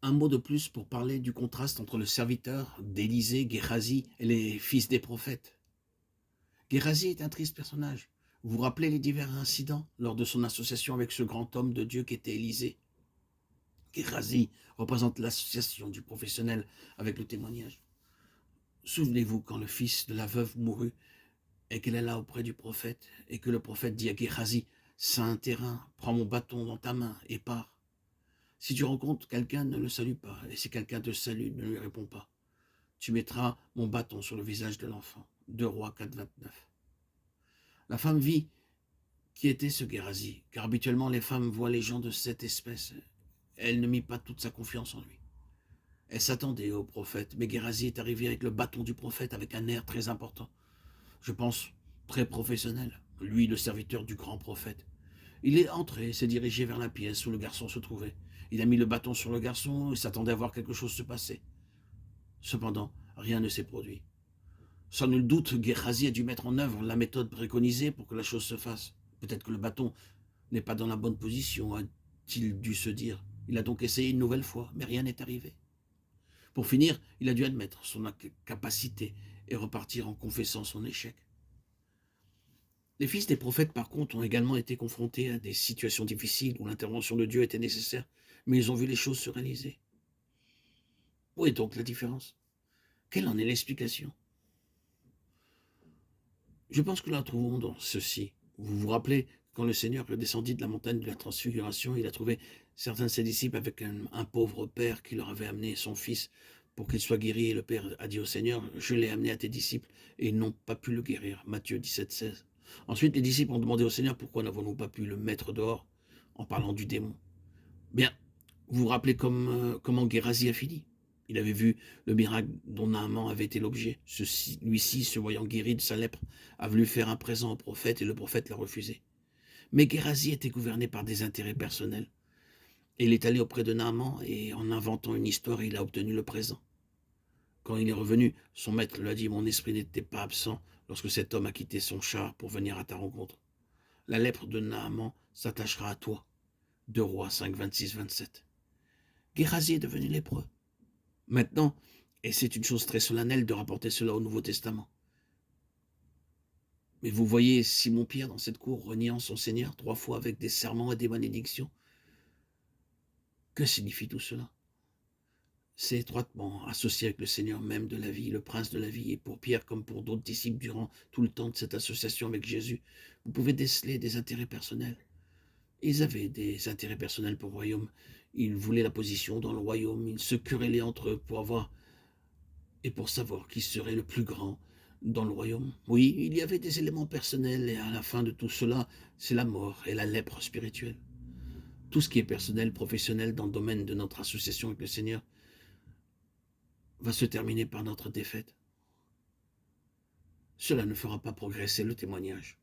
Un mot de plus pour parler du contraste entre le serviteur d'Élisée, Géhazi, et les fils des prophètes. Géhazi est un triste personnage. Vous vous rappelez les divers incidents lors de son association avec ce grand homme de Dieu qu'était Élisée? Géhazi représente l'association du professionnel avec le témoignage. Souvenez-vous quand le fils de la veuve mourut et qu'elle est là auprès du prophète et que le prophète dit à Géhazi, c'est un terrain, prends mon bâton dans ta main et pars. Si tu rencontres quelqu'un, ne le salue pas, et si quelqu'un te salue, ne lui réponds pas. Tu mettras mon bâton sur le visage de l'enfant. 2 Rois 4, 29. La femme vit qui était ce Géhazi, car habituellement les femmes voient les gens de cette espèce. Elle ne mit pas toute sa confiance en lui. Elle s'attendait au prophète, mais Géhazi est arrivé avec le bâton du prophète avec un air très important. Je pense très professionnel, lui le serviteur du grand prophète. Il est entré et s'est dirigé vers la pièce où le garçon se trouvait. Il a mis le bâton sur le garçon et s'attendait à voir quelque chose se passer. Cependant, rien ne s'est produit. Sans nul doute, Géhazi a dû mettre en œuvre la méthode préconisée pour que la chose se fasse. Peut-être que le bâton n'est pas dans la bonne position, a-t-il dû se dire. Il a donc essayé une nouvelle fois, mais rien n'est arrivé. Pour finir, il a dû admettre son incapacité et repartir en confessant son échec. Les fils des prophètes, par contre, ont également été confrontés à des situations difficiles où l'intervention de Dieu était nécessaire, mais ils ont vu les choses se réaliser. Où est donc la différence? Quelle en est l'explication? Je pense que nous la trouvons dans ceci. Vous vous rappelez, quand le Seigneur descendit de la montagne de la transfiguration, il a trouvé certains de ses disciples avec un pauvre père qui leur avait amené son fils pour qu'il soit guéri. Et le père a dit au Seigneur, je l'ai amené à tes disciples et ils n'ont pas pu le guérir. Matthieu 17, 16. Ensuite, les disciples ont demandé au Seigneur pourquoi n'avons-nous pas pu le mettre dehors en parlant du démon. Bien, vous vous rappelez comment Gérasie a fini? Il avait vu le miracle dont Naaman avait été l'objet. Celui-ci, se voyant guéri de sa lèpre, a voulu faire un présent au prophète et le prophète l'a refusé. Mais Gérasie était gouverné par des intérêts personnels. Et il est allé auprès de Naaman et en inventant une histoire, il a obtenu le présent. Quand il est revenu, son maître lui a dit, mon esprit n'était pas absent lorsque cet homme a quitté son char pour venir à ta rencontre. La lèpre de Naaman s'attachera à toi. 2 Rois 5, 26, 27. Gérasie est devenu lépreux. Maintenant, et c'est une chose très solennelle de rapporter cela au Nouveau Testament. Mais vous voyez Simon-Pierre dans cette cour reniant son Seigneur 3 fois avec des serments et des malédictions. Que signifie tout cela? C'est étroitement associé avec le Seigneur même de la vie, le Prince de la vie, et pour Pierre comme pour d'autres disciples durant tout le temps de cette association avec Jésus, vous pouvez déceler des intérêts personnels. Ils avaient des intérêts personnels pour le royaume, ils voulaient la position dans le royaume, ils se querellaient entre eux pour avoir et pour savoir qui serait le plus grand dans le royaume. Oui, il y avait des éléments personnels et à la fin de tout cela, c'est la mort et la lèpre spirituelle. Tout ce qui est personnel, professionnel dans le domaine de notre association avec le Seigneur va se terminer par notre défaite. Cela ne fera pas progresser le témoignage.